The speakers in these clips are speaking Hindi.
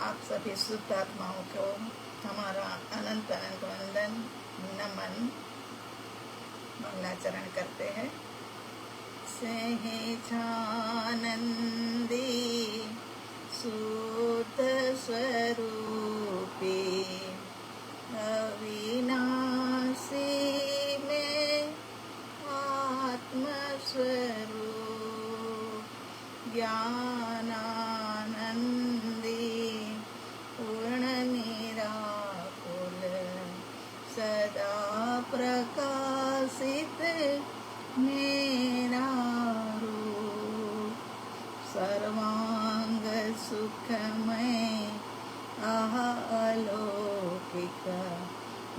आप सभी शुद्ध आत्माओं को हमारा अनंत अनंत वंदन नमन मंगलाचरण करते हैं। सहजानंदी शुद्ध स्वरूपी अविनाशी में आत्मस्वरूप ज्ञानानंदी पूर्ण निराकुल सदा प्रकाशित मेरा रूप सर्वांग सुखमय अलौकिक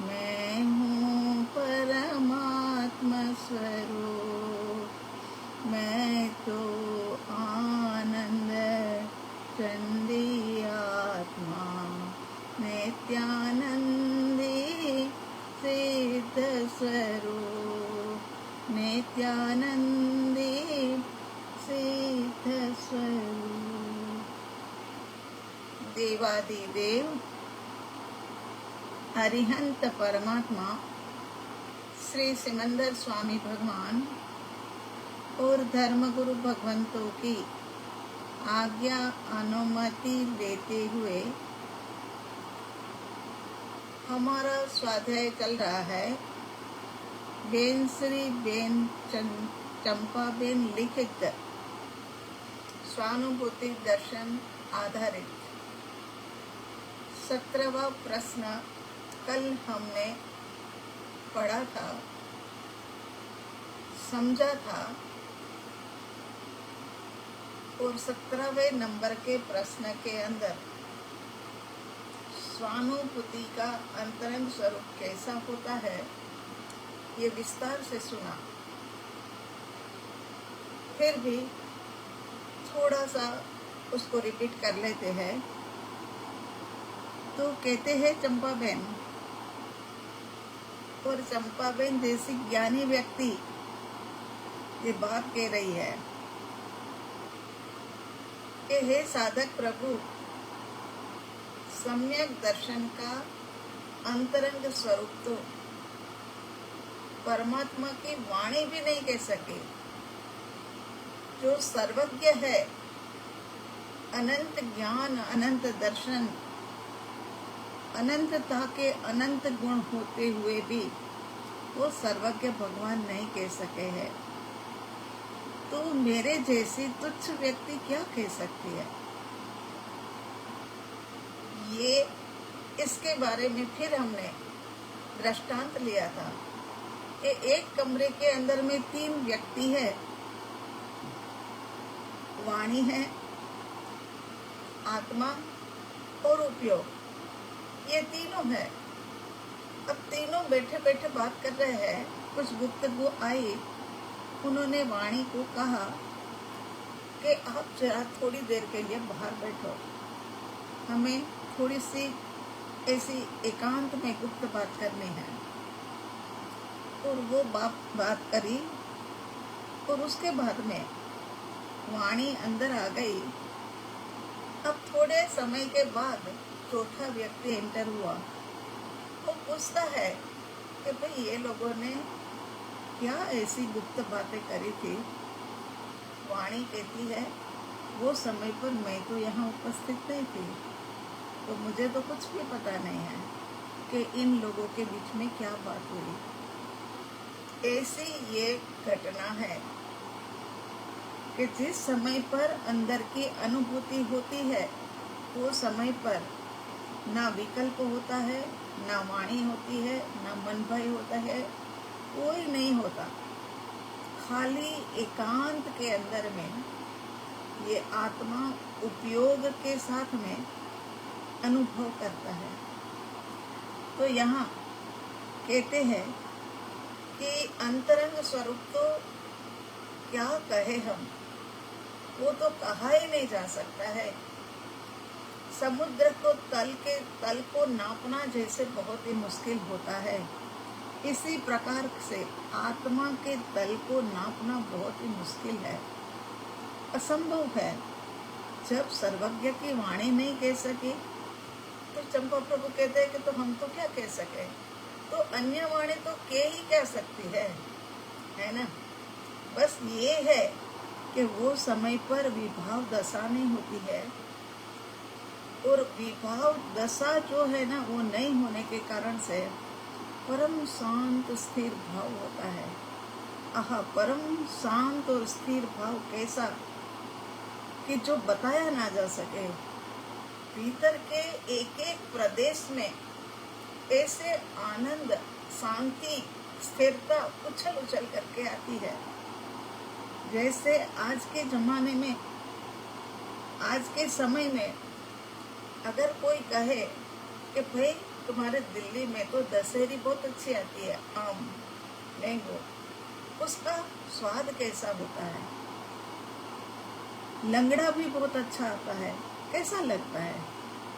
मैं हूँ परमात्मा स्वरूप। मैं तो आनंद चंदी आत्मा नित्यानंदी सिद्ध स्वरूप नित्यानंदी सिद्ध स्वरूप। देवादिदेव अरिहंत परमात्मा श्री सिमंदर स्वामी भगवान और धर्मगुरु भगवंतों की आज्ञा अनुमति लेते हुए हमारा स्वाध्याय चल रहा है। बेन श्री बेन चंपा बेन लिखित स्वानुभूति दर्शन आधारित 17वां प्रश्न कल हमने पढ़ा था, समझा था और 17वें नंबर के प्रश्न के अंदर स्वानुभूति का अंतरंग स्वरूप कैसा होता है ये विस्तार से सुना। फिर भी थोड़ा सा उसको रिपीट कर लेते हैं। तो कहते हैं चंपा बहन, और चंपा बहन जैसी ज्ञानी व्यक्ति ये बात कह रही है कि हे साधक प्रभु, सम्यक दर्शन का अंतरंग स्वरूप तो परमात्मा की वाणी भी नहीं कह सके, जो सर्वज्ञ है, अनंत ज्ञान अनंत दर्शन अनंतता के अनंत गुण होते हुए भी वो सर्वज्ञ भगवान नहीं कह सके हैं। तो मेरे जैसी तुच्छ व्यक्ति क्या कह सकती है? ये इसके बारे में फिर हमने दृष्टांत लिया था कि एक कमरे के अंदर में 3 व्यक्ति है, वाणी है, आत्मा और उपयोग, ये तीनों है। अब तीनों बैठे बैठे बात कर रहे हैं। कुछ गुप्तगु आई, उन्होंने वाणी को कहा कि आप जरा थोड़ी देर के लिए बाहर बैठो, हमें थोड़ी सी ऐसी एकांत में गुप्त बात करनी है। और वो बात करी और उसके बाद में वाणी अंदर आ गई। अब थोड़े समय के बाद चौथा व्यक्ति एंटर हुआ। वो पूछता है कि भाई ये लोगों ने क्या ऐसी गुप्त बातें करी थी? वाणी कहती है वो समय पर मैं तो यहाँ उपस्थित नहीं थी, तो मुझे तो कुछ भी पता नहीं है कि इन लोगों के बीच में क्या बात हुई। ऐसी ये घटना है कि जिस समय पर अंदर की अनुभूति होती है वो समय पर ना विकल्प होता है, ना वाणी होती है, ना मन भय होता है, कोई नहीं होता। खाली एकांत के अंदर में ये आत्मा उपयोग के साथ में अनुभव करता है। तो यहाँ कहते हैं कि अंतरंग स्वरूप तो क्या कहे हम, वो तो कहा ही नहीं जा सकता है। समुद्र को तल को नापना जैसे बहुत ही मुश्किल होता है, इसी प्रकार से आत्मा के तल को नापना बहुत ही मुश्किल है, असंभव है। जब सर्वज्ञ की वाणी नहीं कह सके तो चंपा प्रभु कहते हैं कि तो हम तो क्या कह सके, तो अन्य वाणी तो के ही कह सकती है ना। बस ये है कि वो समय पर विभाव दशा नहीं होती है, और विभाव दशा जो है ना वो नहीं होने के कारण से परम शांत स्थिर भाव होता है। आहा, परम शांत और स्थिर भाव कैसा कि जो बताया ना जा सके। भीतर के एक एक प्रदेश में ऐसे आनंद, शांति, स्थिरता उछल उछल करके आती है। जैसे आज के जमाने में, आज के समय में अगर कोई कहे कि भाई तुम्हारे दिल्ली में तो दशहरी बहुत अच्छी आती है, आम, मैंगो, उसका स्वाद कैसा होता है। लंगड़ा भी बहुत अच्छा आता है, कैसा लगता है।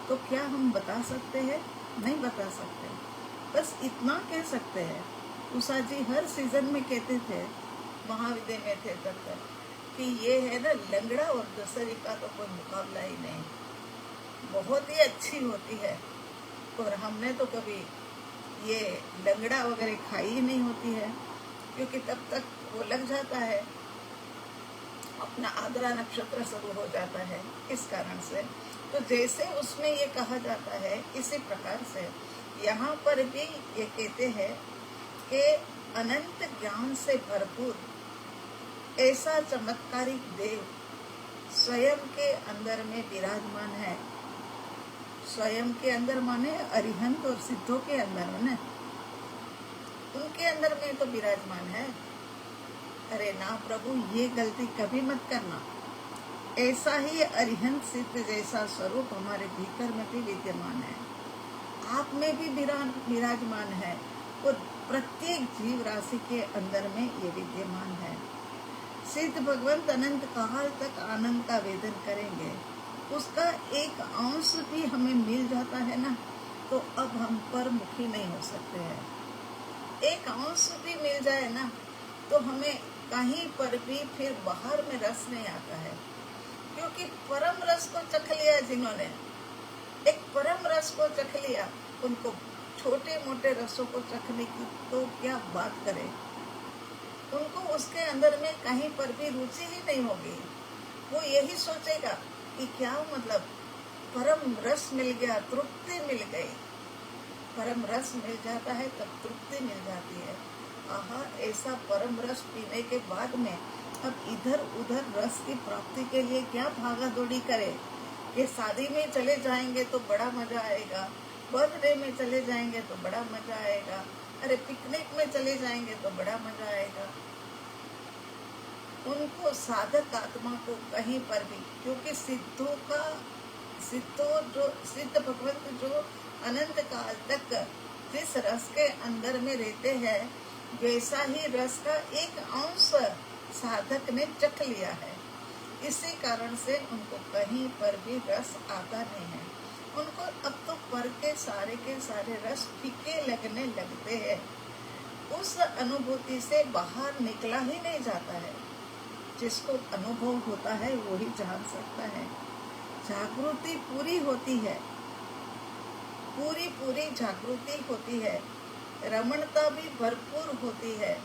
तो क्या हम बता सकते हैं? नहीं बता सकते। बस इतना कह सकते हैं, उषा जी हर सीजन में कहते थे, महाविद्यालय में थे तब तक, कि ये है ना लंगड़ा और दशहरी का तो कोई मुकाबला ही नहीं, बहुत ही अच्छी होती है। और हमने तो कभी ये लंगड़ा वगैरह खाई ही नहीं होती है, क्योंकि तब तक वो लग जाता है, अपना आद्रा नक्षत्र शुरू हो जाता है, इस कारण से। तो जैसे उसमें ये कहा जाता है, इसी प्रकार से यहाँ पर भी ये कहते हैं कि अनंत ज्ञान से भरपूर ऐसा चमत्कारिक देव स्वयं के अंदर में विराजमान है। स्वयं के अंदर माने अरिहंत और सिद्धों के अंदर माने, उनके अंदर में तो विराजमान है। अरे ना प्रभु, ये गलती कभी मत करना। ऐसा ही अरिहंत सिद्ध जैसा स्वरूप हमारे भीतर में भी विद्यमान है, आप में भी विराजमान है, और प्रत्येक जीव राशि के अंदर में ये विद्यमान है। सिद्ध भगवंत अनंत काल तक आनंद का वेदन करेंगे, उसका एक अंश भी हमें मिल जाता है ना, तो अब हम पर मुखी नहीं हो सकते हैं। एक अंश भी मिल जाए ना, तो हमें कहीं पर भी फिर बाहर में रस नहीं आता है, क्योंकि परम रस को चख लिया जिन्होंने, एक परम रस को चख लिया, उनको छोटे मोटे रसों को चखने की तो क्या बात करें। उनको उसके अंदर में कहीं पर भी रुचि ही नहीं होगी। वो यही सोचेगा कि क्या मतलब परम रस मिल गया, तृप्ति मिल गई। परम रस मिल जाता है तब तृप्ति मिल जाती है। आहा, ऐसा परम रस पीने के बाद में अब इधर उधर रस की प्राप्ति के लिए क्या भागा दौड़ी करे, कि शादी में चले जाएंगे तो बड़ा मजा आएगा, बर्थडे में चले जाएंगे तो बड़ा मजा आएगा, अरे पिकनिक में चले जाएंगे तो बड़ा मजा आएगा। उनको साधक आत्मा को कहीं पर भी, क्योंकि सिद्ध भगवंत जो अनंत काल तक जिस रस के अंदर में रहते हैं, वैसा ही रस का एक अंश साधक ने चख लिया है। इसी कारण से उनको कहीं पर भी रस आता नहीं है। उनको अब तो पर के सारे रस फीके लगने लगते हैं। उस अनुभूति से बाहर निकला ही नहीं जाता है। जिसको अनुभव होता है वो ही जान सकता है। जागृति पूरी होती है, पूरी जागृति होती है, रमणता भी भरपूर होती है,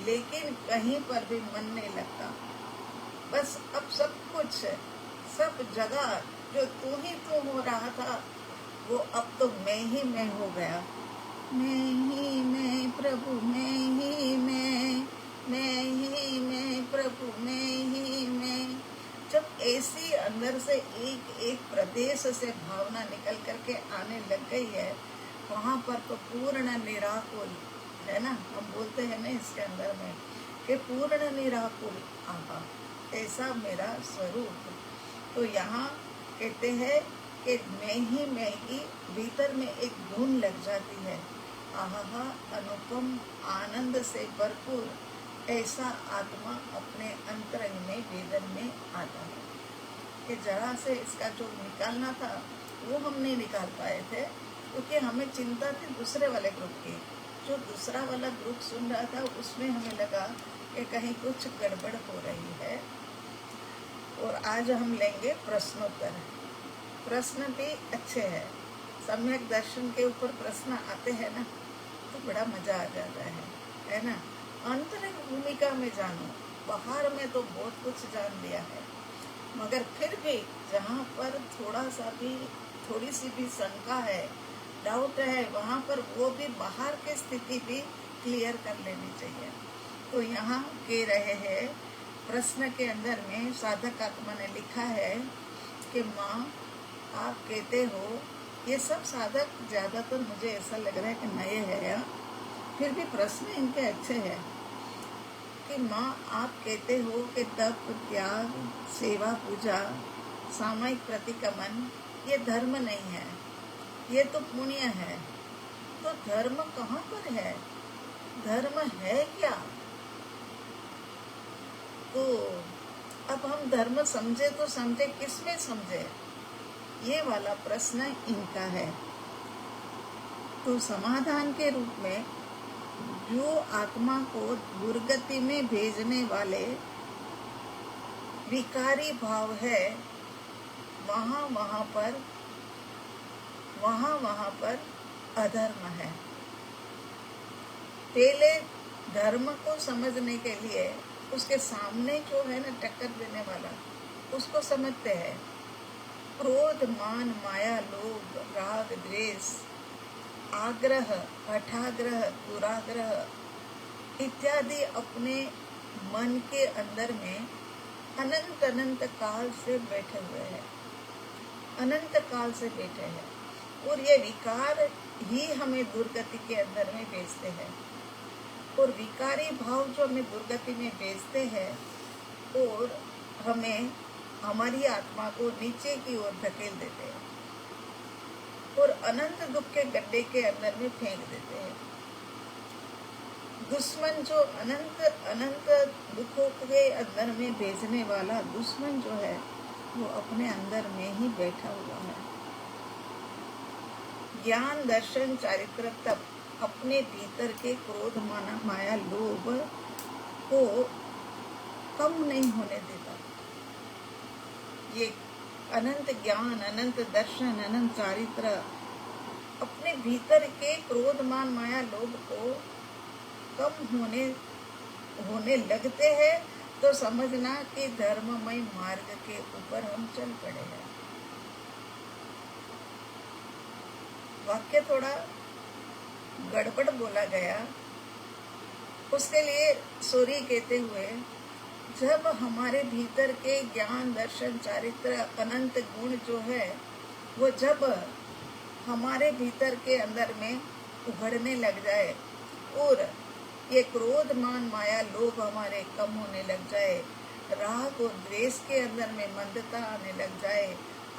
लेकिन कहीं पर भी मन नहीं लगता। बस अब सब कुछ, सब जगह जो तू ही तू हो रहा था, वो अब तो मैं ही मैं हो गया। मैं ही मैं प्रभु, मैं ही मैं ही मैं प्रभु, मैं ही मैं। जब ऐसी अंदर से एक एक प्रदेश से भावना निकल करके आने लग गई है, वहाँ पर तो पूर्ण निराकुल है ना। हम बोलते हैं ना इसके अंदर में कि पूर्ण निराकुल, आहा ऐसा मेरा स्वरूप। तो यहाँ कहते हैं कि मैं ही भीतर में एक धुन लग जाती है। आहा, अनुपम आनंद से भरपूर ऐसा आत्मा अपने अंतरंग में वेदन में आता है। कि जरा से इसका जो निकालना था वो हम नहीं निकाल पाए थे, क्योंकि हमें चिंता थी दूसरे वाले ग्रुप की। जो दूसरा वाला ग्रुप सुन रहा था उसमें हमें लगा कि कहीं कुछ गड़बड़ हो रही है। और आज हम लेंगे प्रश्नोत्तर। प्रश्न भी अच्छे हैं, सम्यक दर्शन के ऊपर प्रश्न आते हैं ना, तो बड़ा मजा आ जाता है ना। आंतरिक भूमिका में जानो, बाहर में तो बहुत कुछ जान लिया है, मगर फिर भी जहाँ पर थोड़ी सी भी शंका है, डाउट है, वहाँ पर वो भी बाहर की स्थिति भी क्लियर कर लेनी चाहिए। तो यहाँ कह रहे हैं प्रश्न के अंदर में साधक आत्मा ने लिखा है कि माँ आप कहते हो, ये सब साधक ज़्यादातर मुझे ऐसा लग रहा है कि नए हैं, फिर भी प्रश्न इनके अच्छे हैं कि माँ आप कहते हो कि तप, त्याग, सेवा, पूजा, सामयिक प्रतिक्रमण ये धर्म नहीं है, ये तो पुण्य है। तो धर्म कहाँ पर है? धर्म है क्या? तो अब हम धर्म समझे तो समझे किसमें समझे, ये वाला प्रश्न इनका है। तो समाधान के रूप में जो आत्मा को दुर्गति में भेजने वाले विकारी भाव है, वहाँ पर अधर्म है। पहले धर्म को समझने के लिए उसके सामने जो है ना टक्कर देने वाला, उसको समझते हैं। क्रोध, मान, माया, लोभ, राग, द्वेष, आग्रह, हठाग्रह, दुराग्रह इत्यादि अपने मन के अंदर में अनंत काल से बैठे हुए हैं, अनंत काल से बैठे हैं, और ये विकार ही हमें दुर्गति के अंदर में भेजते हैं। और विकारी भाव जो हमें दुर्गति में भेजते हैं और हमें, हमारी आत्मा को नीचे की ओर धकेल देते हैं और अनंत दुख के गड्ढे के अंदर में फेंक देते हैं। दुश्मन जो अनंत दुखों के अंदर में भेजने वाला दुश्मन जो है, वो अपने अंदर में ही बैठा हुआ है। ज्ञान, दर्शन, चारित्र, तप अपने भीतर के क्रोध, माया, लोभ को कम नहीं होने देता। ये अनंत ज्ञान, अनंत दर्शन, अनंत चारित्र अपने भीतर के क्रोध, मान, माया, लोभ को कम होने लगते हैं, तो समझना कि धर्ममय मार्ग के ऊपर हम चल पड़े हैं। वाक्य थोड़ा गड़बड़ बोला गया, उसके लिए सॉरी कहते हुए, जब हमारे भीतर के ज्ञान, दर्शन, चारित्र, अनंत गुण जो है, वो जब हमारे भीतर के अंदर में उभरने लग जाए और ये क्रोध, मान, माया, लोभ हमारे कम होने लग जाए, राग और द्वेष के अंदर में मंदता आने लग जाए,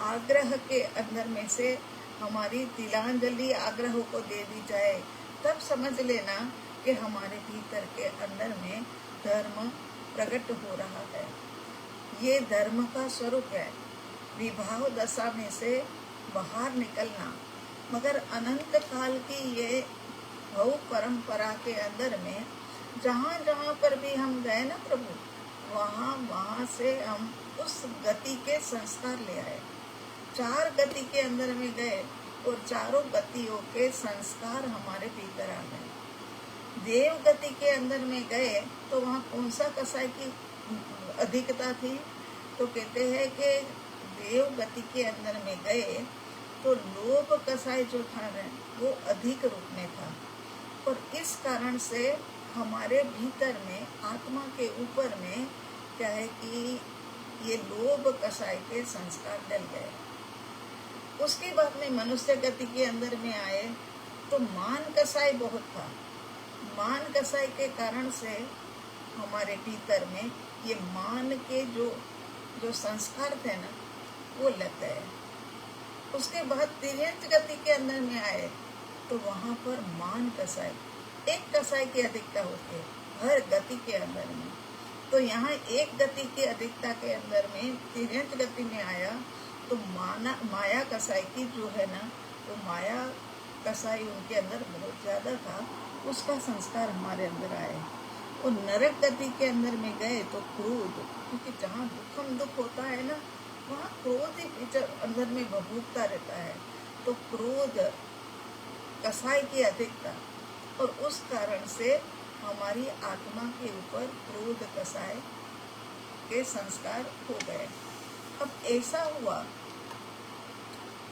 आग्रह के अंदर में से हमारी तिलांजलि आग्रहों को दे दी जाए, तब समझ लेना कि हमारे भीतर के अंदर में धर्म प्रकट हो रहा है। ये धर्म का स्वरूप है, विभाव दशा में से बाहर निकलना। मगर अनंत काल की ये भव परंपरा के अंदर में जहाँ जहाँ पर भी हम गए ना प्रभु, वहाँ से हम उस गति के संस्कार ले आए। 4 गति के अंदर में गए और चारों गतियों के संस्कार हमारे भीतर आ गए। देव गति के अंदर में गए तो वहाँ कौन सा कसाई की अधिकता थी? तो कहते हैं कि देव गति के अंदर में गए तो लोभ कसाई जो था वो अधिक रूप में था, और इस कारण से हमारे भीतर में, आत्मा के ऊपर में क्या है कि ये लोभ कसाई के संस्कार डल गए। उसके बाद में मनुष्य गति के अंदर में आए तो मान कसाई बहुत था। मान कसाई के कारण से हमारे भीतर में ये मान के जो संस्कार थे ना, वो लग गए। उसके बाद तिर्यंच गति के अंदर में आए तो वहाँ पर मान कसाई, एक कसाई की अधिकता होती है हर गति के अंदर में। तो यहाँ एक गति की अधिकता के अंदर में तिर्यंच गति में आया तो माया कसाई की जो है ना, वो माया कसाई उनके अंदर बहुत ज़्यादा था, उसका संस्कार हमारे अंदर आए। और नरक गति के अंदर में गए तो क्रोध, क्योंकि जहाँ दुख होता है ना, वहाँ क्रोध ही अंदर में भभूकता रहता है। तो क्रोध कसाई की अधिकता, और उस कारण से हमारी आत्मा के ऊपर क्रोध कसाय के संस्कार हो गए। अब ऐसा हुआ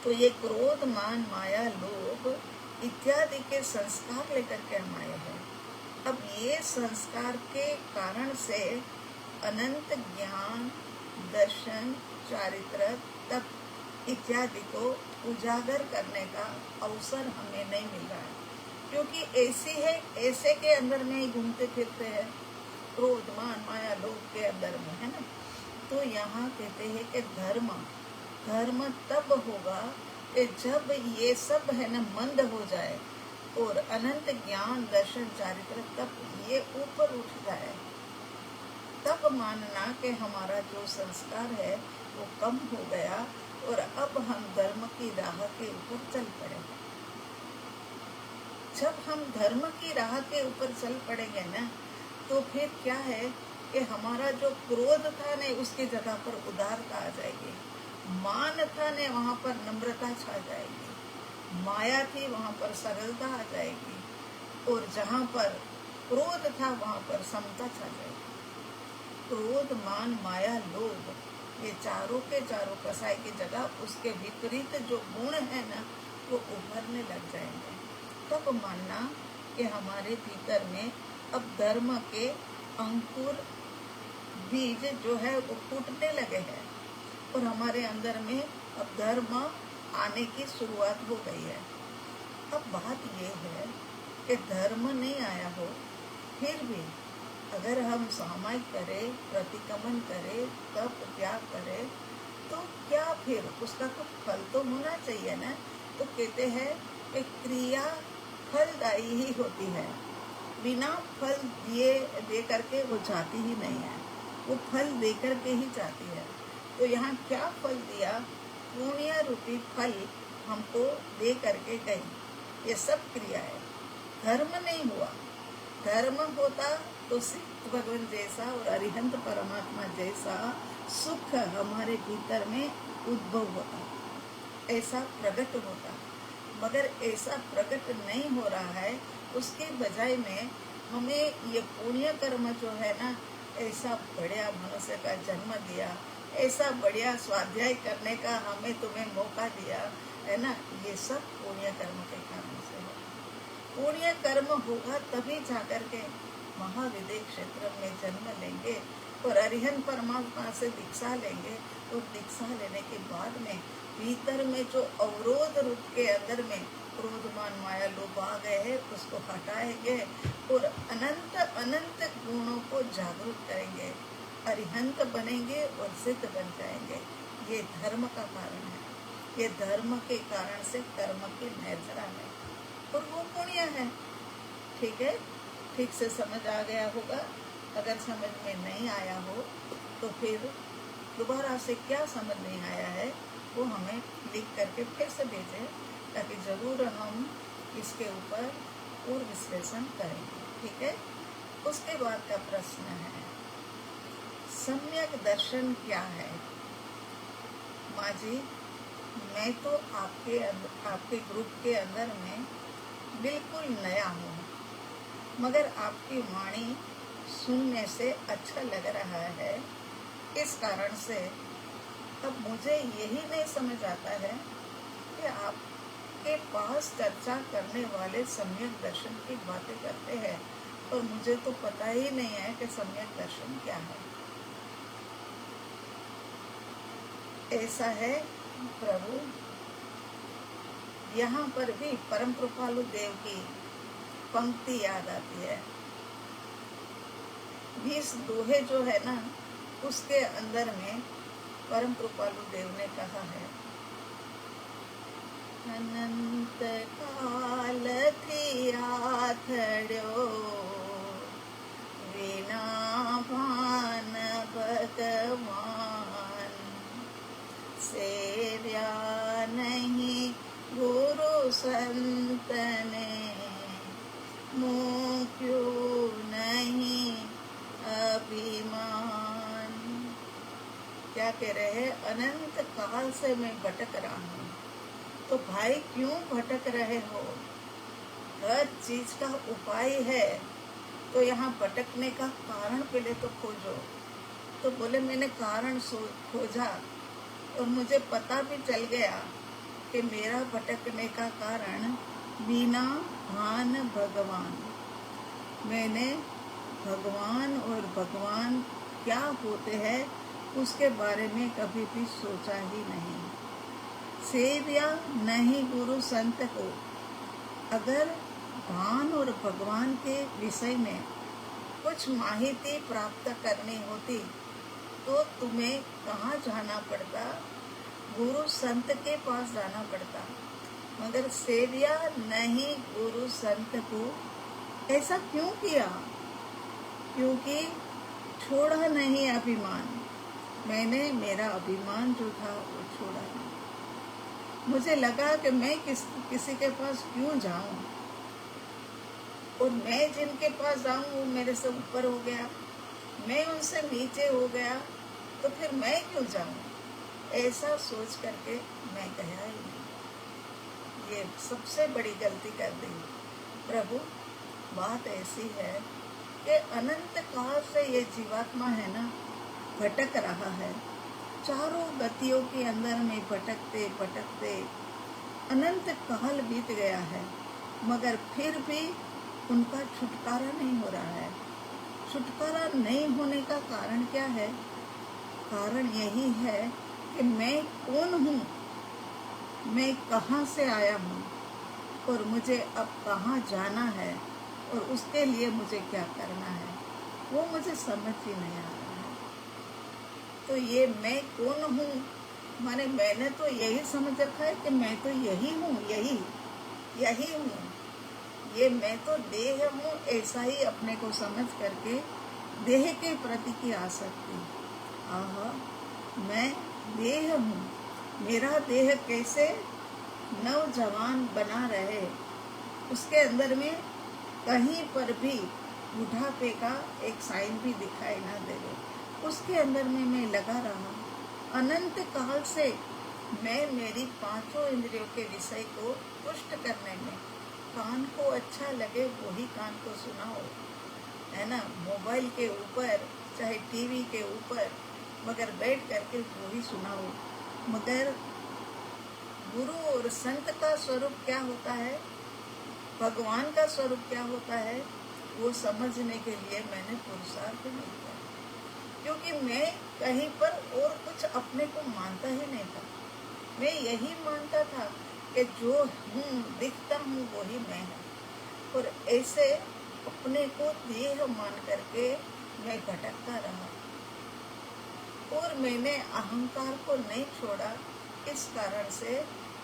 तो ये क्रोध, मान, माया, लोभ इत्यादि के संस्कार लेकर के हम आए हैं। अब ये संस्कार के कारण से अनंत ज्ञान, दर्शन, चारित्र, तप इत्यादि को उजागर करने का अवसर हमें नहीं मिल रहा है, क्योंकि ऐसे के अंदर में ही घूमते फिरते हैं, क्रोध, मान, माया, लोभ के अंदर में, है ना। तो यहाँ कहते हैं कि धर्म तब होगा कि जब ये सब है ना मंद हो जाए और अनंत ज्ञान, दर्शन, चारित्र, तब ये ऊपर उठ जाए, तब मानना कि हमारा जो संस्कार है वो कम हो गया और अब हम धर्म की राह के ऊपर चल पड़े। जब हम धर्म की राह के ऊपर चल पड़ेंगे ना, तो फिर क्या है कि हमारा जो क्रोध था ने उसकी जगह पर उदारता आ जाएगी, मान था ने वहाँ पर नम्रता छा जाएगी, माया थी वहाँ पर सरलता आ जाएगी, और जहाँ पर क्रोध था वहाँ पर समता छा जाएगी। क्रोध, मान, माया, लोभ ये चारों के चारों कसाई की जगह उसके विपरीत जो गुण है ना वो उभरने लग जाएंगे। तब मानना कि हमारे भीतर में अब धर्म के अंकुर, बीज जो है वो फूटने लगे हैं और हमारे अंदर में अब धर्म आने की शुरुआत हो गई है। अब बात ये है कि धर्म नहीं आया हो, फिर भी अगर हम सामायिक करें, प्रतिक्रमण करें, तप त्याग करें, तो क्या फिर उसका कुछ फल तो होना चाहिए ना। तो कहते हैं कि क्रिया फलदायी ही होती है, बिना फल दिए दे करके वो जाती ही नहीं है, वो फल दे करके ही जाती है। तो यहाँ क्या फल दिया? पुण्य रूपी फल हमको दे करके गई। ये सब क्रिया है, धर्म नहीं हुआ। धर्म होता तो सिद्ध भगवान जैसा और अरिहंत परमात्मा जैसा सुख हमारे भीतर में उद्भव होता, ऐसा प्रकट होता, मगर ऐसा प्रकट नहीं हो रहा है। उसके बजाय में हमें ये पुण्य कर्म जो है ना, ऐसा बढ़िया मनुष्य का जन्म दिया, ऐसा बढ़िया स्वाध्याय करने का हमें तुम्हें मौका दिया है ना, ये सब पुण्य कर्म के कारण से है। पुण्य कर्म होगा तभी जाकर के महाविदेह क्षेत्र में जन्म लेंगे और अरिहंत परमात्मा से दीक्षा लेंगे। और दीक्षा लेने के बाद में भीतर में जो अवरोध रूप के अंदर में क्रोध, मान, माया, लोभ आ गए हैं, उसको हटाएंगे और अनंत अनंत गुणों को जागरूक करेंगे, अरिहंत बनेंगे और सिद्ध बन जाएंगे। ये धर्म का कारण है, ये धर्म के कारण से कर्म की निर्जरा है और वो पुण्य है। ठीक है, ठीक से समझ आ गया होगा। अगर समझ में नहीं आया हो तो फिर दोबारा से क्या समझ नहीं आया है वो हमें लिख करके फिर से भेजें, ताकि ज़रूर हम इसके ऊपर और विश्लेषण करेंगे। ठीक है। उसके बाद का प्रश्न है, सम्यक दर्शन क्या है? माँ जी, मैं तो आपके ग्रुप के अंदर में बिल्कुल नया हूँ, मगर आपकी वाणी सुनने से अच्छा लग रहा है। इस कारण से अब मुझे यही नहीं समझ आता है कि आपके पास चर्चा करने वाले सम्यक दर्शन की बातें करते हैं और मुझे तो पता ही नहीं है कि सम्यक दर्शन क्या है। ऐसा है प्रभु, यहाँ पर भी परम कृपालु देव की पंक्ति याद आती है। 20 दोहे जो है ना, उसके अंदर में परम कृपालु देव ने कहा है, अनंत काल थी आथड़ो विना भान भगवान, सेव्या नहीं गुरु संत ने, मुँह क्यों नहीं अभिमान। क्या कह रहे हैं? अनंत काल से मैं भटक रहा हूँ, तो भाई क्यों भटक रहे हो? हर चीज का उपाय है, तो यहाँ भटकने का कारण पहले तो खोजो। तो बोले मैंने कारण खोजा और मुझे पता भी चल गया कि मेरा भटकने का कारण बिना भान भगवान। मैंने भगवान और भगवान क्या होते हैं उसके बारे में कभी भी सोचा ही नहीं। सेव्या नहीं गुरु संत को। अगर भान और भगवान के विषय में कुछ माहिती प्राप्त करनी होती तो तुम्हें कहाँ जाना पड़ता? गुरु संत के पास जाना पड़ता। मगर सेव्या नहीं गुरु संत को। ऐसा क्यों किया? क्योंकि छोड़ा नहीं अभिमान। मैंने मेरा अभिमान जो था वो छोड़ा नहीं। मुझे लगा कि मैं किसी के पास क्यों जाऊं, और मैं जिनके पास जाऊं वो मेरे से ऊपर हो गया, मैं उनसे नीचे हो गया, तो फिर मैं क्यों जाऊं? ऐसा सोच करके मैं गया ही नहीं। ये सबसे बड़ी गलती कर दी। प्रभु, बात ऐसी है कि अनंत काल से ये जीवात्मा है ना, भटक रहा है। चारों गतियों के अंदर में भटकते भटकते अनंत काल बीत गया है, मगर फिर भी उनका छुटकारा नहीं हो रहा है। छुटकारा नहीं होने का कारण क्या है? कारण यही है कि मैं कौन हूँ, मैं कहाँ से आया हूँ और मुझे अब कहाँ जाना है, और उसके लिए मुझे क्या करना है, वो मुझे समझ ही नहीं आ रहा है। तो ये मैं कौन हूँ माने मैंने तो यही समझ रखा है कि मैं तो यही हूँ, यही हूँ, ये मैं तो देह हूँ, ऐसा ही अपने को समझ करके देह के प्रति की आसक्ति। आहा, मैं देह हूँ, मेरा देह कैसे नौजवान बना रहे, उसके अंदर में कहीं पर भी बुढ़ापे का एक साइन भी दिखाई ना देवे, उसके अंदर में मैं लगा रहा। अनंत काल से मैं मेरी पांचों इंद्रियों के विषय को पुष्ट करने में, कान को अच्छा लगे वही कान को सुनाओ, है ना, मोबाइल के ऊपर चाहे टीवी के ऊपर, मगर बैठ करके वही सुनाओ। मगर गुरु और संत का स्वरूप क्या होता है, भगवान का स्वरूप क्या होता है, वो समझने के लिए मैंने पुरुषार्थ नहीं किया। क्योंकि मैं कहीं पर और कुछ अपने को मानता ही नहीं था। मैं यही मानता था कि जो हूँ, दिखता हूँ, वही मैं हूँ, और ऐसे अपने को देह मान करके मैं भटकता रहा। और मैंने अहंकार को नहीं छोड़ा, इस कारण से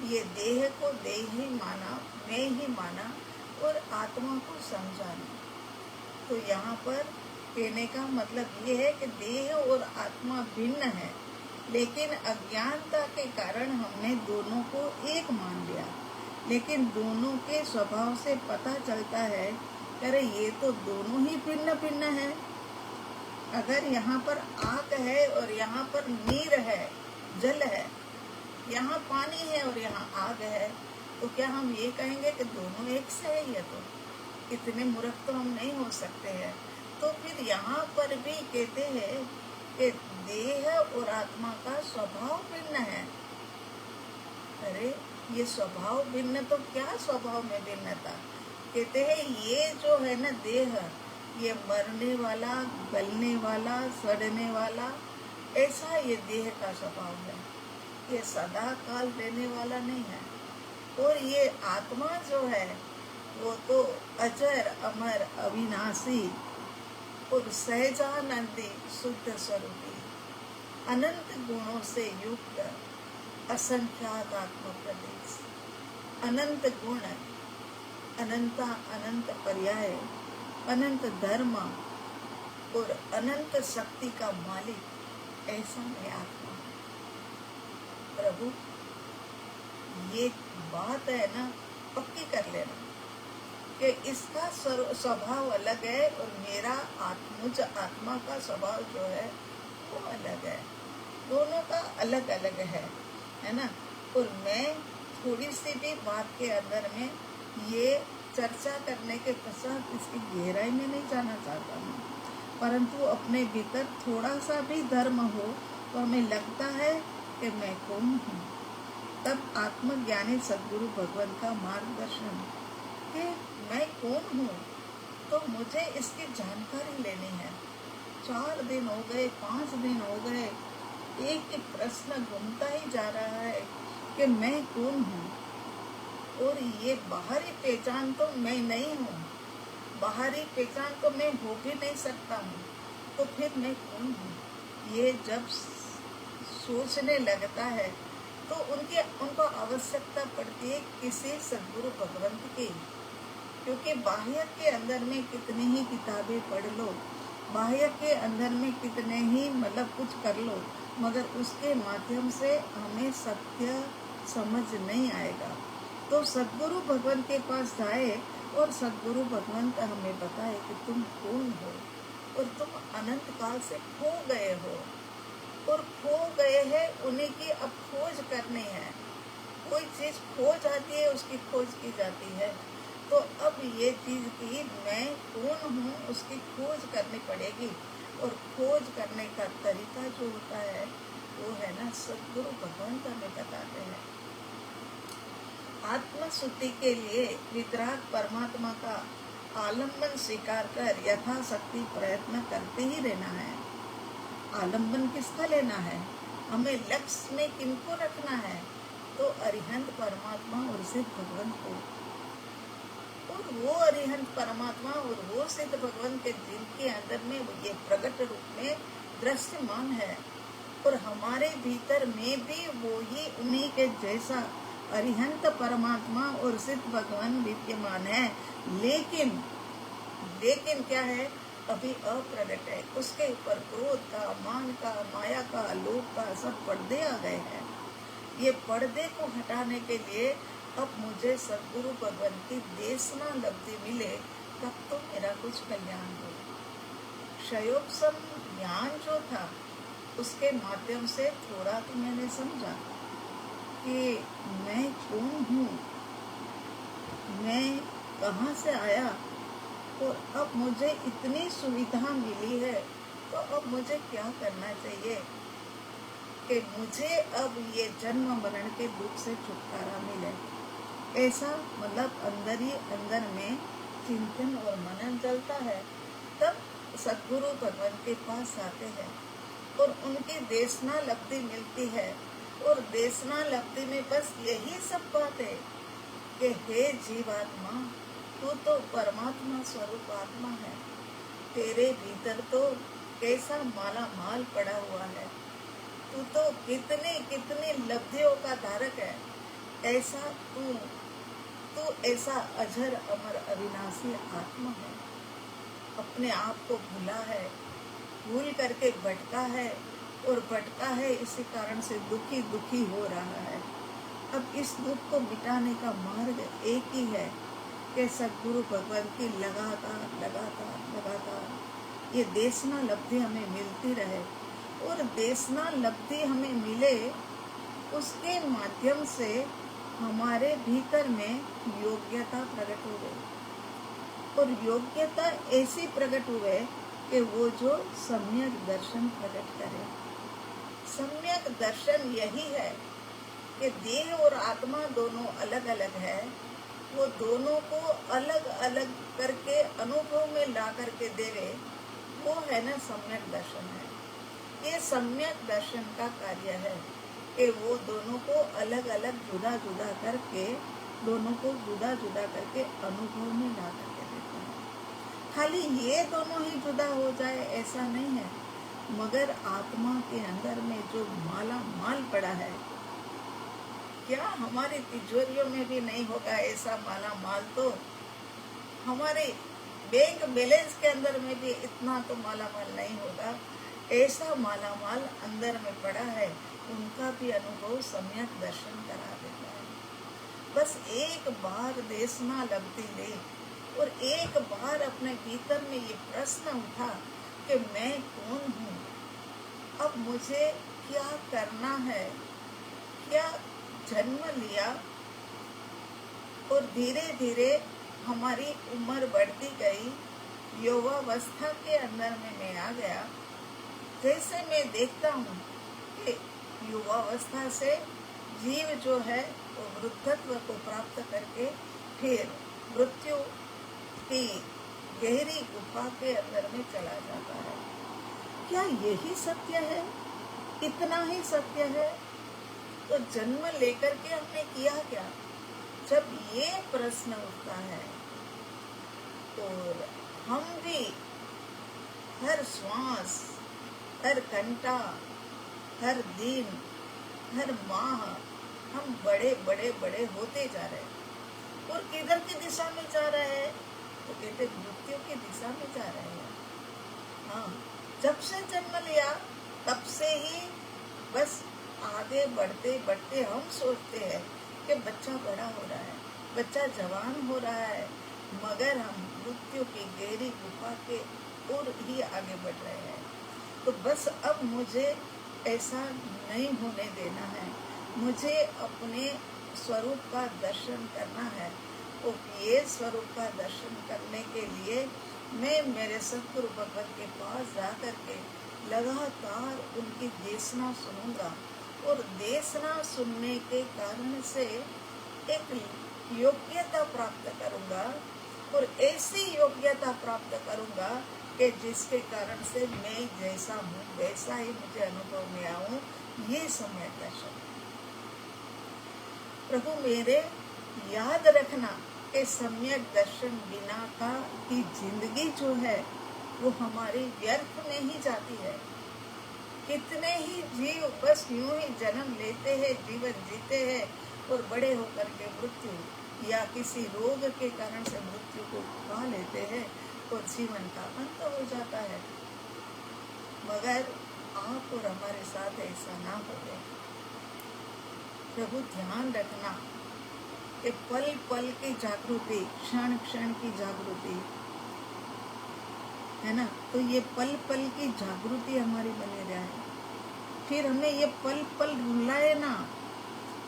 ये देह को देह ही माना, मैं ही माना, और आत्मा को समझा नहीं। तो यहाँ पर कहने का मतलब ये है कि देह और आत्मा भिन्न है, लेकिन अज्ञानता के कारण हमने दोनों को एक मान लिया। लेकिन दोनों के स्वभाव से पता चलता है, अरे ये तो दोनों ही भिन्न भिन्न है। अगर यहाँ पर आग है और यहाँ पर नीर है, जल है, यहाँ पानी है और यहाँ आग है, तो क्या हम ये कहेंगे कि दोनों एक से है? ये तो इतने मूर्ख तो हम नहीं हो सकते हैं। तो फिर यहाँ पर भी कहते हैं कि देह और आत्मा का स्वभाव भिन्न है। अरे ये स्वभाव भिन्न, तो क्या स्वभाव में भिन्नता? कहते हैं ये जो है ना देह, ये मरने वाला, गलने वाला, सड़ने वाला, ऐसा ये देह का स्वभाव है। ये सदा काल रहने वाला नहीं है। और ये आत्मा जो है वो तो अजर अमर अविनाशी और सहजानंदी शुद्ध स्वरूपी, अनंत गुणों से युक्त, असंख्यात आत्म प्रदेश, अनंत गुण, अनंता अनंत पर्याय, अनंत धर्म और अनंत शक्ति का मालिक, ऐसा मैं आत्मा हूँ। प्रभु, ये बात है ना, पक्की कर लेना कि इसका स्वभाव अलग है और मेरा मुझ आत्मा का स्वभाव जो है वो अलग है। दोनों का अलग अलग है ना। और मैं थोड़ी सी भी बात के अंदर में ये चर्चा करने के पश्चात इसकी गहराई में नहीं जाना चाहता हूँ, परंतु अपने भीतर थोड़ा सा भी धर्म हो तो हमें लगता है कि मैं कौन हूँ। तब आत्मज्ञानी सद्गुरु भगवान का मार्गदर्शन कि मैं कौन हूँ, तो मुझे इसकी जानकारी लेनी है। 4 दिन हो गए, 5 दिन हो गए, एक ही प्रश्न घूमता ही जा रहा है कि मैं कौन हूँ। और ये बाहरी पहचान तो मैं नहीं हूँ, बाहरी पहचान तो मैं हो भी नहीं सकता हूँ, तो फिर मैं कौन हूँ। ये जब सोचने लगता है तो उनको आवश्यकता पड़ती है किसी सद्गुरु भगवंत की, क्योंकि बाह्य के अंदर में कितनी ही किताबें पढ़ लो, बाह्य के अंदर में कितने ही कुछ कर लो, मगर उसके माध्यम से हमें सत्य समझ नहीं आएगा। तो सद्गुरु भगवान के पास जाए और सद्गुरु भगवंत हमें बताए कि तुम कौन हो, और तुम अनंत काल से खो गए हो, और खो गए हैं उन्हीं की अब खोज करनी है। कोई चीज खो जाती है, उसकी खोज की जाती है, तो अब ये चीज की मैं कौन हूँ उसकी खोज करनी पड़ेगी। और खोज करने का तरीका जो होता है वो है ना, सद्गुरु भगवान हमें बताते हैं। आत्मशुद्धि के लिए वितराग परमात्मा का आलम्बन स्वीकार कर यथाशक्ति प्रयत्न करते ही रहना है। आलम्बन किसका लेना है, हमें लक्ष्य में किनको रखना है, तो अरिहंत परमात्मा और सिद्ध भगवान को। और वो अरिहंत परमात्मा और वो सिद्ध भगवान के जिनके अंदर में ये प्रकट रूप में दृश्यमान है, और हमारे भीतर में भी वो ही उन्हीं के जैसा अरिहंत परमात्मा और सिद्ध भगवान विद्यमान है। लेकिन क्या है, अभी अप्रगट है। उसके ऊपर क्रोध का, मान का, माया का, लोभ का सब पर्दे आ गए हैं। ये पर्दे को हटाने के लिए अब मुझे सद्गुरु भगवान की देशना लब्धि मिले, तब तो मेरा कुछ कल्याण हो। क्षयोपम ज्ञान जो था उसके माध्यम से थोड़ा तो मैंने समझा कि मैं कौन हूँ, मैं कहाँ से आया, और अब मुझे इतनी सुविधा मिली है, तो अब मुझे क्या करना चाहिए कि मुझे अब ये जन्म मरण के दुख से छुटकारा मिले। ऐसा अंदर ही अंदर में चिंतन और मनन चलता है। तब सद्गुरु भगवान के पास आते हैं और उनकी देशना लब्धि मिलती है। और देशना लब्धि में बस यही सब बात है कि हे जीवात्मा, तू तो परमात्मा स्वरूप आत्मा है, तेरे भीतर तो कैसा माला माल पड़ा हुआ है, तू तो कितनी लब्धियों का धारक है। ऐसा तू ऐसा अजर अमर अविनाशी आत्मा है, अपने आप को भूला है, भूल करके भटका है, और भटका है इसी कारण से दुखी हो रहा है। अब इस दुख को मिटाने का मार्ग एक ही है कि सद्गुरु भगवान की लगातार ये देशना लब्धि हमें मिलती रहे, और देशना लब्धि हमें मिले उसके माध्यम से हमारे भीतर में योग्यता प्रकट हो गई। और योग्यता ऐसी प्रकट हुए कि वो जो सम्यक दर्शन प्रकट करे। सम्यक दर्शन यही है कि देह और आत्मा दोनों अलग अलग है, वो दोनों को अलग अलग करके अनुभव में ला करके देवे, वो है ना सम्यक दर्शन है। ये सम्यक दर्शन का कार्य है कि वो दोनों को अलग अलग जुदा जुदा करके अनुभव में ला करके देते हैं। खाली ये दोनों ही जुदा हो जाए ऐसा नहीं है, मगर आत्मा के अंदर में जो माला माल पड़ा है, क्या हमारी तिजोरियों में भी नहीं होगा ऐसा माला माल, तो हमारे बैंक बैलेंस के अंदर में भी इतना तो माला माल नहीं होगा। ऐसा माला माल अंदर में पड़ा है, उनका भी अनुभव सम्यक दर्शन करा देता है। बस एक बार देशना लब्धि ले, और एक बार अपने भीतर में ये प्रश्न उठा कि मैं कौन हूँ, अब मुझे क्या करना है, क्या जन्म लिया और धीरे धीरे हमारी उम्र बढ़ती गई, युवावस्था के अंदर में मैं आ गया। जैसे मैं देखता हूँ कि युवावस्था से जीव जो है वो वृद्धत्व को प्राप्त करके फिर मृत्यु की गहरी गुफा के अंदर में चला जाता है। क्या यही सत्य है? इतना ही सत्य है? तो जन्म लेकर के हमने किया क्या? जब ये प्रश्न उठता है और हम भी हर श्वास, हर घंटा, हर दिन, हर माह हम बड़े बड़े बड़े होते जा रहे हैं। और किधर की दिशा में जा रहे हैं? तो कहते मृत्यु की दिशा में जा रहे हैं। हाँ, जब से जन्म लिया तब से ही बस आगे बढ़ते बढ़ते हम सोचते हैं कि बच्चा बड़ा हो रहा है, बच्चा जवान हो रहा है, मगर हम मृत्यु की गहरी गुफा के ओर ही आगे बढ़ रहे हैं। तो बस अब मुझे ऐसा नहीं होने देना है, मुझे अपने स्वरूप का दर्शन करना है। और ये स्वरूप का दर्शन करने के लिए मैं मेरे सतगुरु भगवत के पास जा करके लगातार उनकी देशना सुनूंगा। और देशना सुनने के कारण से एक योग्यता प्राप्त करूंगा, और ऐसी योग्यता प्राप्त करूंगा कि जिसके कारण से मैं जैसा हूँ वैसा ही मुझे अनुभव में आऊं। ये समय दर्शन। प्रभु मेरे याद रखना कि सम्यक दर्शन बिना का की जिंदगी जो है वो हमारी व्यर्थ में ही जाती है। कितने ही जीव बस यूं ही जन्म लेते हैं, जीवन जीते हैं और बड़े होकर के मृत्यु या किसी रोग के कारण से मृत्यु को पा लेते हैं तो जीवन का अंत हो जाता है। मगर आप और हमारे साथ ऐसा ना हो। प्रभु ध्यान रखना कि पल पल की जागृति, क्षण क्षण की जागृति है ना। तो ये पल पल की जागृति हमारी बने रहे, फिर हमें ये पल पल रुलाए ना।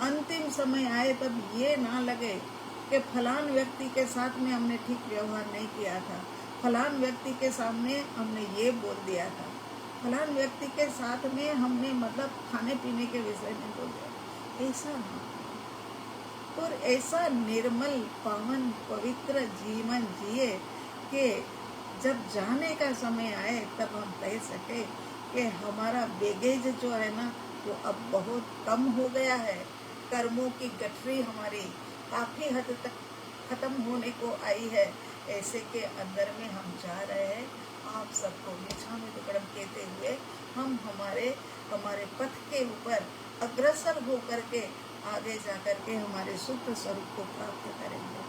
अंतिम समय आए तब ये ना लगे कि फलान व्यक्ति के साथ में हमने ठीक व्यवहार नहीं किया था, फलान व्यक्ति के सामने हमने ये बोल दिया था, फलान व्यक्ति के साथ में हमने मतलब खाने पीने के विषय में बोल दिया। ऐसा ना, और ऐसा निर्मल पावन पवित्र जीवन जिए कि जब जाने का समय आए तब हम कह सके कि हमारा बैगेज जो है ना वो अब बहुत कम हो गया है। कर्मों की गठरी हमारी काफी हद तक खत्म होने को आई है। ऐसे के अंदर में हम जा रहे हैं। आप सबको मिच्छामि दुक्कडम कहते हुए हम हमारे पथ के ऊपर अग्रसर होकर के आगे जाकर के हमारे शुद्ध स्वरूप को प्राप्त करेंगे।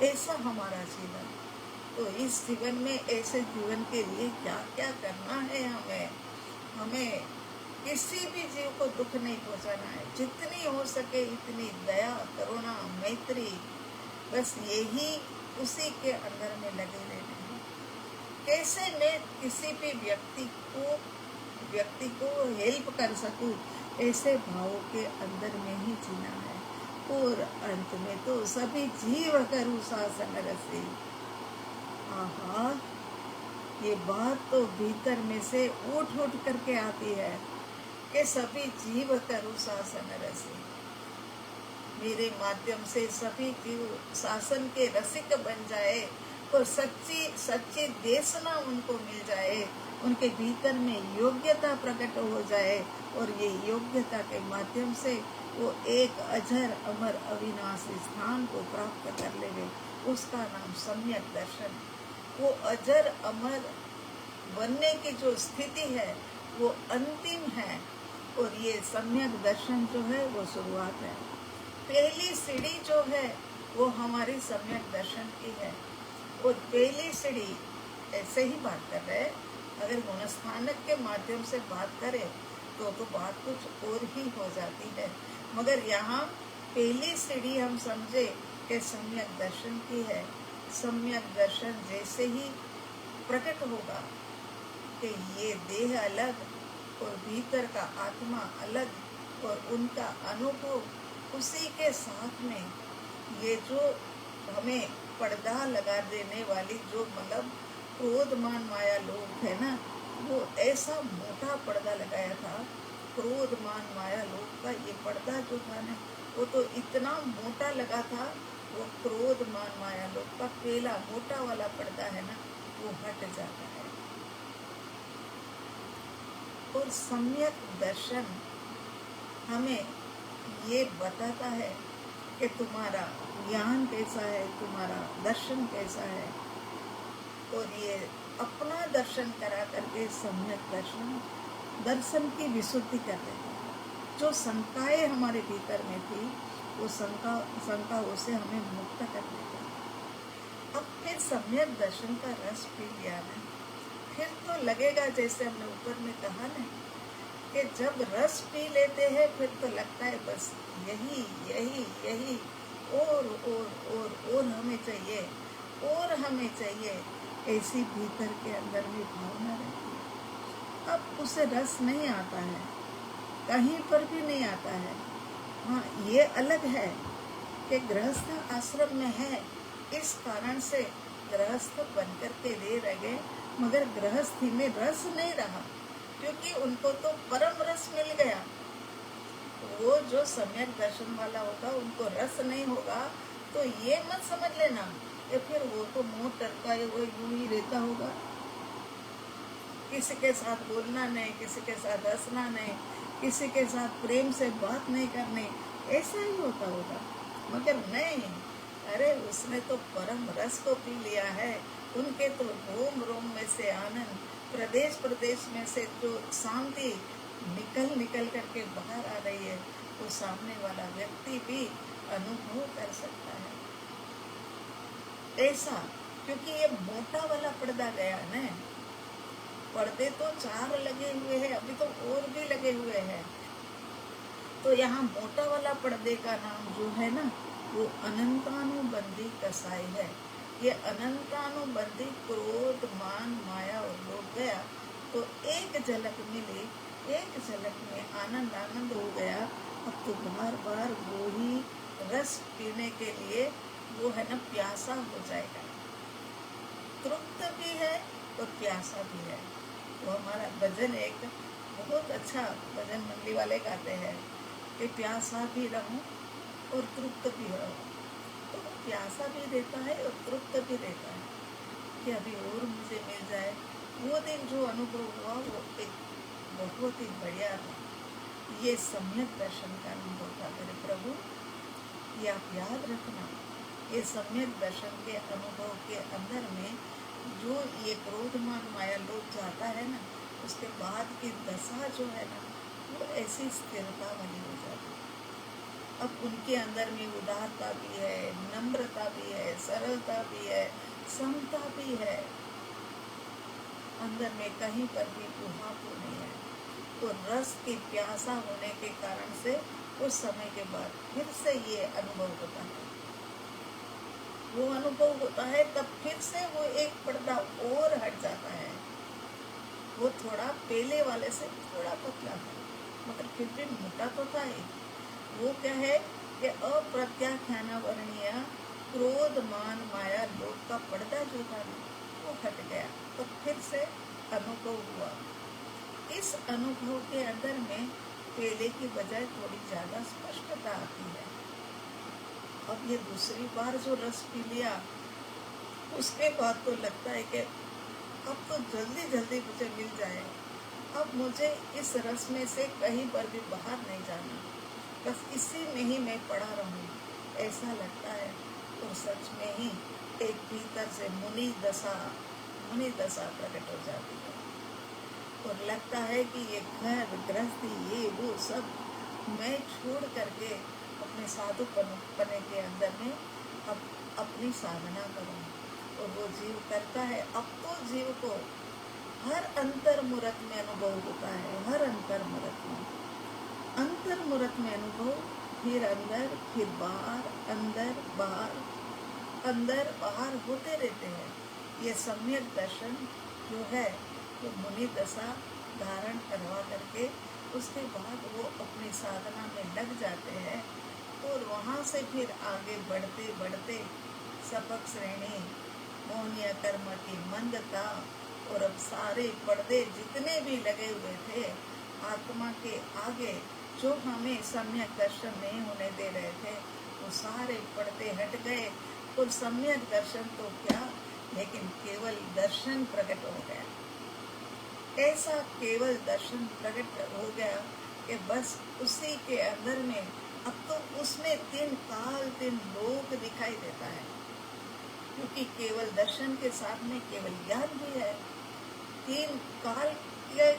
ऐसा हमारा जीवन। तो इस जीवन में ऐसे जीवन के लिए क्या क्या करना है? हमें किसी भी जीव को दुख नहीं पहुंचाना है। जितनी हो सके इतनी दया, करुणा, मैत्री, बस यही उसी के अंदर में लगे रहना है। कैसे मैं किसी भी व्यक्ति को हेल्प कर सकूं, ऐसे भावों के अंदर में ही जीना है। और अंत में तो सभी जीव करूँ शासन रसे। आहा, ये बात तो भीतर में से उठ करके आती है कि सभी जीव करूँ शासन रसे। मेरे माध्यम से सभी जीव शासन के रसिक बन जाए और सच्ची देशना उनको मिल जाए, उनके भीतर में योग्यता प्रकट हो जाए और ये योग्यता के माध्यम से वो एक अजर अमर अविनाशी स्थान को प्राप्त कर लेवे। उसका नाम सम्यक दर्शन। वो अजर अमर बनने की जो स्थिति है वो अंतिम है, और ये सम्यक दर्शन जो है वो शुरुआत है। पहली सीढ़ी जो है वो हमारी सम्यक दर्शन की है। और पहली सीढ़ी ऐसे ही बात कर रहे हैं। अगर गुणस्थानक के माध्यम से बात करें तो बात कुछ और ही हो जाती है, मगर यहाँ पहली सीढ़ी हम समझे कि सम्यक दर्शन की है। सम्यक दर्शन जैसे ही प्रकट होगा कि ये देह अलग और भीतर का आत्मा अलग, और उनका अनुभव उसी के साथ में ये जो हमें पर्दा लगा देने वाली जो मतलब क्रोध मान माया लोग है ना, वो ऐसा मोटा पर्दा लगाया था। क्रोध मान माया लोग का ये पर्दा जो था ना, वो तो इतना मोटा लगा था। वो क्रोध मान माया लोग का पहला मोटा वाला पर्दा है ना, वो हट जाता है। और सम्यक दर्शन हमें ये बताता है कि तुम्हारा ज्ञान कैसा है, तुम्हारा दर्शन कैसा है। और ये अपना दर्शन करा करके सम्यक दर्शन की विशुद्धि कर देता है। जो शंकाएं हमारे भीतर में थी, वो शंकाओं से हमें मुक्त कर देता है। अब फिर सम्यक दर्शन का रस पी लिया ना, फिर तो लगेगा जैसे हमने ऊपर में कहा ना, कि जब रस पी लेते हैं फिर तो लगता है बस यही यही यही और हमें चाहिए, और हमें चाहिए। ऐसी भीतर के अंदर में भावना रहती है। अब उसे रस नहीं आता है, कहीं पर भी नहीं आता है। हाँ, ये अलग है कि गृहस्थ आश्रम में है, इस कारण से गृहस्थ बनकर के रह गए, मगर गृहस्थी में रस नहीं रहा, क्योंकि उनको तो परम रस मिल गया। वो जो सम्यक दर्शन वाला होगा उनको रस नहीं होगा, तो ये मत समझ लेना कि फिर वो तो मुंह टरका है, वो यूं ही रहता होगा, किसी के साथ बोलना नहीं, किसी के साथ हंसना नहीं, किसी के साथ प्रेम से बात नहीं करनी, ऐसा ही होता होगा। मगर नहीं, अरे उसने तो परम रस को पी लिया है। उनके तो रोम रोम में से आनंद, प्रदेश प्रदेश में से जो शांति निकल करके बाहर आ रही है, वो सामने वाला व्यक्ति भी अनुभव कर सकता है। ऐसा, क्योंकि ये मोटा वाला पर्दा गया न, पर्दे तो 4 लगे हुए हैं, अभी तो और भी लगे हुए हैं। तो यहाँ मोटा वाला पर्दे का नाम जो है ना, वो अनंतानुबंधी कसाई है। ये अनंतानुबंधी क्रोध मान माया और लोभ गया, तो एक झलक मिली, एक झलक में आनंद हो गया। अब तो बार बार वो ही रस पीने के लिए वो है ना प्यासा हो जाएगा। तृप्त भी है और प्यासा भी है। तो हमारा भजन एक बहुत अच्छा भजन मंडली वाले गाते हैं कि प्यासा भी रहूं और तृप्त भी रहूं। तो प्यासा भी रहता है और तृप्त भी रहता है कि अभी और मुझे मिल जाए। वो दिन जो अनुभव हुआ वो एक बहुत ही बढ़िया था। ये सम्यक दर्शन का अनुभव था मेरे प्रभु, ये आप याद रखना। ये सम्यक दर्शन के अनुभव के अंदर में जो ये क्रोधमान माया लोग जाता है ना, उसके बाद की दशा जो है ना, वो ऐसी स्थिरता वाली हो जाती है। अब उनके अंदर में उदारता भी है, नम्रता भी है, सरलता भी है, समता भी है, अंदर में कहीं पर भी उहापो नहीं है। तो रस की प्यासा होने के कारण से उस समय के बाद फिर से ये अनुभव होता है। वो अनुभव होता है तब फिर से वो एक पर्दा और हट जाता है। वो थोड़ा पहले वाले से थोड़ा पतला था, मगर फिर भी मोटा तो था ही। वो क्या है कि अप्रत्याख्यान वर्णीय क्रोध मान माया लोभ का पर्दा जो था वो हट गया, तो फिर से अनुभव हुआ। इस अनुभव के अंदर में पहले की बजाय थोड़ी ज्यादा स्पष्टता आती है। अब ये दूसरी बार जो रस पी लिया, उसके बाद तो लगता है कि अब तो जल्दी जल्दी मुझे मिल जाए, अब मुझे इस रस में से कहीं पर भी बाहर नहीं जाना, बस इसी में ही मैं पड़ा रहूं, ऐसा लगता है। और सच में ही एक भीतर से मुनि दशा प्रकट हो जाती है, और लगता है कि ये घर गृहस्थी ये वो सब मैं छोड़ करके अपने साधुपने के अंदर में अब अपनी साधना करूं। और वो जीव करता है। अब तो जीव को हर अंतर मुहूर्त में अनुभव होता है, हर अंतर मुहूर्त में अनुभव, फिर अंदर फिर बाहर, अंदर बाहर होते रहते हैं। ये सम्यक दर्शन जो है वो मुनि दशा धारण करवा करके उसके बाद वो अपनी साधना में लग जाते हैं। और वहाँ से फिर आगे बढ़ते बढ़ते सबक श्रेणी, मोहनीय कर्म की मंदता, और अब सारे पर्दे जितने भी लगे हुए थे आत्मा के आगे जो हमें सम्यक दर्शन नहीं होने दे रहे थे, वो सारे पर्दे हट गए। और सम्यक दर्शन तो क्या, लेकिन केवल दर्शन प्रकट हो गया। ऐसा केवल दर्शन प्रकट हो गया कि बस उसी के अंदर में अब तो उसमें 3 काल 3 लोक दिखाई देता है, क्योंकि केवल दर्शन के साथ में केवल ज्ञान भी है। 3 काल के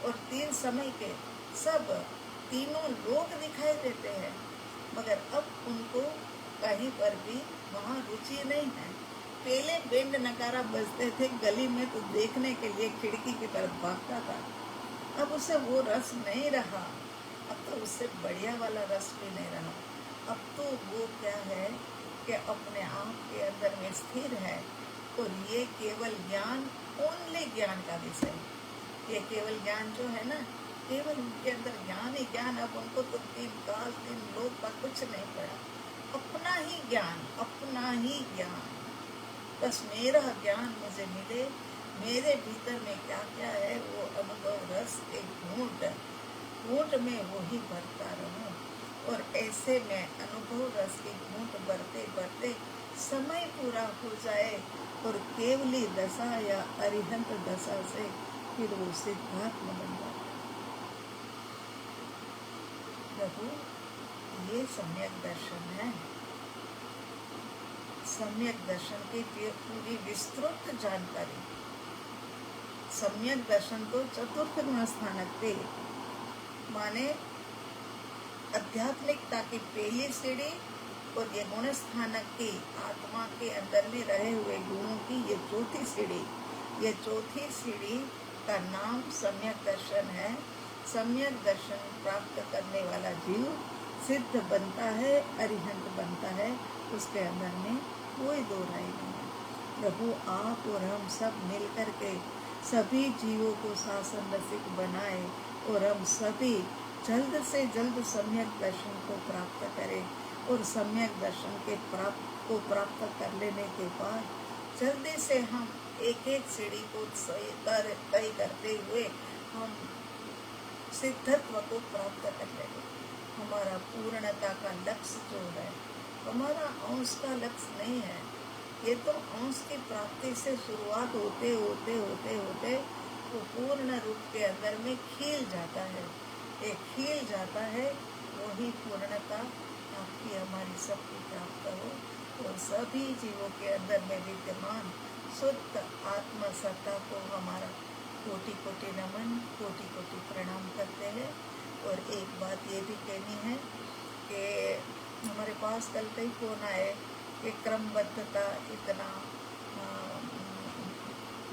और 3 समय के सब तीनों लोक दिखाई देते हैं, मगर अब उनको कहीं पर भी वहाँ रुचि नहीं है। पहले बैंड नगारा बजते थे गली में तो देखने के लिए खिड़की की तरफ भागता था, अब उसे वो रस नहीं रहा। अब तो उससे बढ़िया वाला रस भी नहीं रहा। अब तो वो क्या है कि अपने आप के अंदर में स्थिर है, और ये केवल ज्ञान, ओनली ज्ञान का विषय, ये केवल ज्ञान जो है ना, केवल उनके अंदर ज्ञान ही ज्ञान। अब उनको तो 3 काल 3 लोक का कुछ नहीं पड़ा, अपना ही ज्ञान, अपना ही ज्ञान। बस मेरा ज्ञान मुझे मिले, मेरे भीतर में क्या क्या है वो अनुभव रस एक घूंट में वो ही भरता रहूं। और ऐसे में अनुभव रस की घूंट भरते भरते समय पूरा हो जाए, और केवली दशा या अरिहंत दशा से फिर वो सिद्धात्म बन जाए। प्रभु, ये सम्यक दर्शन है। सम्यक दर्शन की पूरी विस्तृत जानकारी। सम्यक दर्शन तो चतुर्थ गुण स्थानक थे, माने आध्यात्मिकता की पहली सीढ़ी, और ये गुण स्थानक की आत्मा के अंदर में रहे हुए गुणों की ये चौथी सीढ़ी। ये चौथी सीढ़ी का नाम सम्यक दर्शन है। सम्यक दर्शन प्राप्त करने वाला जीव सिद्ध बनता है, अरिहंत बनता है, उसके अंदर में कोई दो राय नहीं है। प्रभु, आप और हम सब मिलकर के सभी जीवों को शासन रसिक बनाए, और हम सभी जल्द से जल्द सम्यक दर्शन को प्राप्त करें, और सम्यक दर्शन के प्राप्त कर लेने के बाद जल्दी से हम एक एक सीढ़ी को तय करते हुए हम सिद्धत्व को प्राप्त कर लेंगे। हमारा पूर्णता का लक्ष्य जो है, हमारा अंश का लक्ष्य नहीं है। ये तो अंश की प्राप्ति से शुरुआत होते होते होते होते वो पूर्ण रूप के अंदर में खिल जाता है। ये खिल जाता है, वही पूर्णता आपकी हमारी सबकी प्राप्त हो, और सभी जीवों के अंदर में विद्यमान शुद्ध आत्मा सत्ता को हमारा कोटि कोटि नमन, कोटि कोटि प्रणाम करते हैं। और एक बात ये भी कहनी है कि हमारे पास कल कई फोन आए कि क्रमबद्धता इतना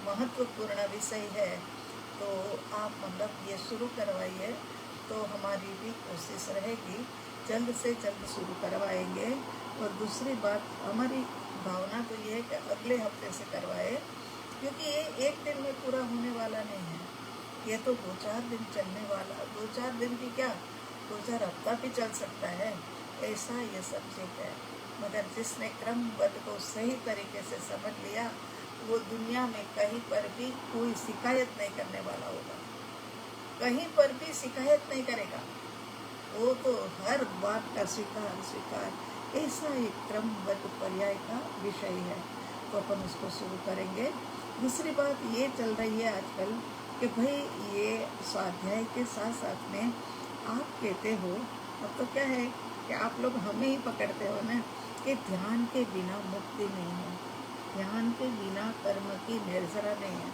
महत्वपूर्ण विषय है, तो आप मतलब ये शुरू करवाइए, तो हमारी भी कोशिश रहेगी जल्द से जल्द शुरू करवाएंगे। और दूसरी बात, हमारी भावना तो ये है कि अगले हफ्ते से करवाए, क्योंकि ये एक दिन में पूरा होने वाला नहीं है। ये तो 2-4 दिन चलने वाला, 2-4 दिन की क्या, 2-4 हफ्ता भी चल सकता है, ऐसा ये सब्जेक्ट है। मगर जिसने क्रमबद्ध को सही तरीके से समझ लिया, वो दुनिया में कहीं पर भी कोई शिकायत नहीं करने वाला होगा, कहीं पर भी शिकायत नहीं करेगा। वो तो हर बात का स्वीकार, ऐसा एक क्रमबद्ध पर्याय का विषय है, तो अपन उसको शुरू करेंगे। दूसरी बात ये चल रही है आजकल कि भाई ये स्वाध्याय के साथ साथ में आप कहते हो, अब तो क्या है कि आप लोग हमें ही पकड़ते हो ना, कि ध्यान के बिना मुक्ति नहीं है, ध्यान के बिना कर्म की निर्जरा नहीं है।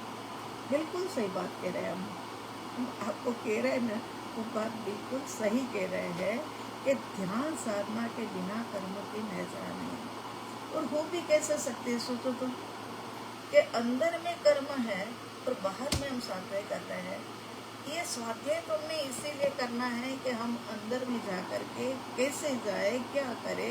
बिल्कुल सही बात कह रहे हैं हम आपको कह रहे हैं ना, वो बात बिल्कुल सही कह रहे हैं कि ध्यान साधना के बिना कर्म की निर्जरा नहीं है। और हो भी कैसे सकते हैं, सोचो तो कि अंदर में कर्म है और बाहर में हम स्वाध्याय कर रहे हैं। ये स्वाध्याय तो हमें इसीलिए करना है कि हम अंदर में जा कर के कैसे जाए, क्या करे,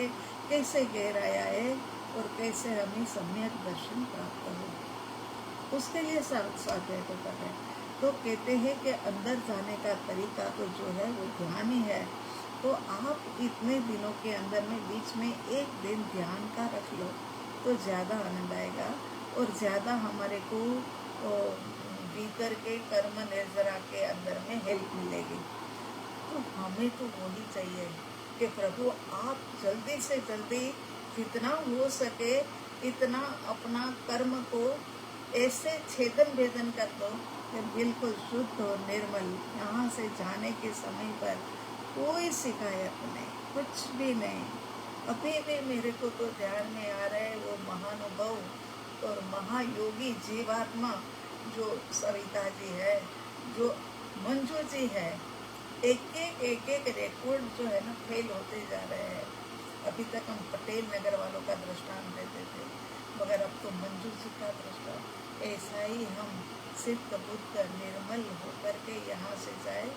कैसे गहराई आए, और कैसे हमें सम्यक दर्शन प्राप्त हो, उसके लिए स्वाध्याय को कर रहे हैं। तो कहते हैं कि अंदर जाने का तरीका तो जो है वो ध्यान ही है। तो आप इतने दिनों के अंदर में बीच में एक दिन ध्यान का रख लो तो ज़्यादा आनंद आएगा और ज़्यादा हमारे को भीतर के कर्म निर्जरा के अंदर में हेल्प मिलेगी। तो हमें तो वही चाहिए कि प्रभु आप जल्दी से जल्दी जितना हो सके इतना अपना कर्म को ऐसे छेदन भेदन कर दो कि बिल्कुल शुद्ध और निर्मल, यहाँ से जाने के समय पर कोई शिकायत नहीं, कुछ भी नहीं। अभी भी मेरे को तो ध्यान में आ रहा है वो महानुभव और महायोगी जीवात्मा जो सविता जी है, जो मंजू जी है, एक एक रिकॉर्ड जो है ना फेल होते जा रहे हैं। अभी तक हम पटेल नगर वालों का दृष्टांत देते थे, मगर अब तो मंजू जी का दृष्टांत। ऐसा ही हम सिद्ध बुद्ध निर्मल होकर के यहाँ से जाए,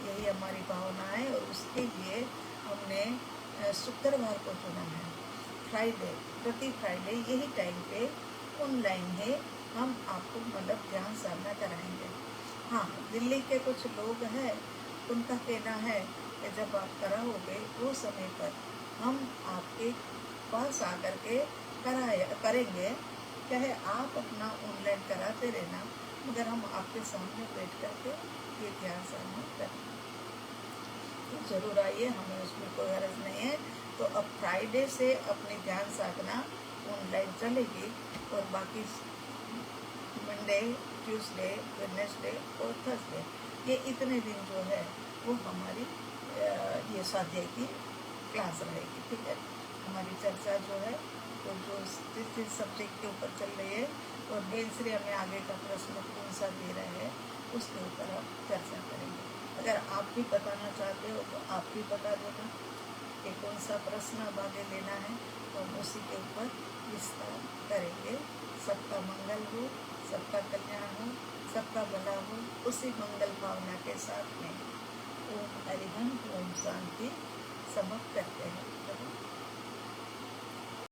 यही हमारी भावना है। और उसके लिए हमने शुक्रवार को चुना है, फ्राइडे, प्रति फ्राइडे यही टाइम पे ऑनलाइन है हम आपको मतलब ध्यान साधना कराएंगे। हाँ, दिल्ली के कुछ लोग हैं, उनका कहना है कि जब आप कराओगे वो समय पर हम आपके पास आकर के करेंगे, चाहे आप अपना ऑनलाइन कराते रहना, मगर हम आपके सामने बैठ करके ये ध्यान साधना करेंगे। तो जरूर आइए, हमें उसमें कोई गरज नहीं है। तो अब फ्राइडे से अपनी ध्यान साधना ऑनलाइन चलेगी और बाकी मंडे, ट्यूसडे, वेडनेसडे और थर्सडे, ये इतने दिन जो है वो हमारी ये स्वाध्याय की क्लास रहेगी। ठीक है, हमारी चर्चा जो है तो जो जिस सब्जेक्ट के ऊपर चल रही है और बेंसरी हमें आगे का प्रश्न कौन सा दे रहे हैं उसके ऊपर हम चर्चा करेंगे। अगर आप भी बताना चाहते हो तो आप भी बता देना कि कौन सा प्रश्न अब आगे लेना है, तो हम उसी के ऊपर विस्तार करेंगे। सबका मंगल हो, सबका कल्याण हो, सबका भला हो, उसी मंगल भावना के साथ में ओम हरिहन ओम शांति समाप्त करते हैं।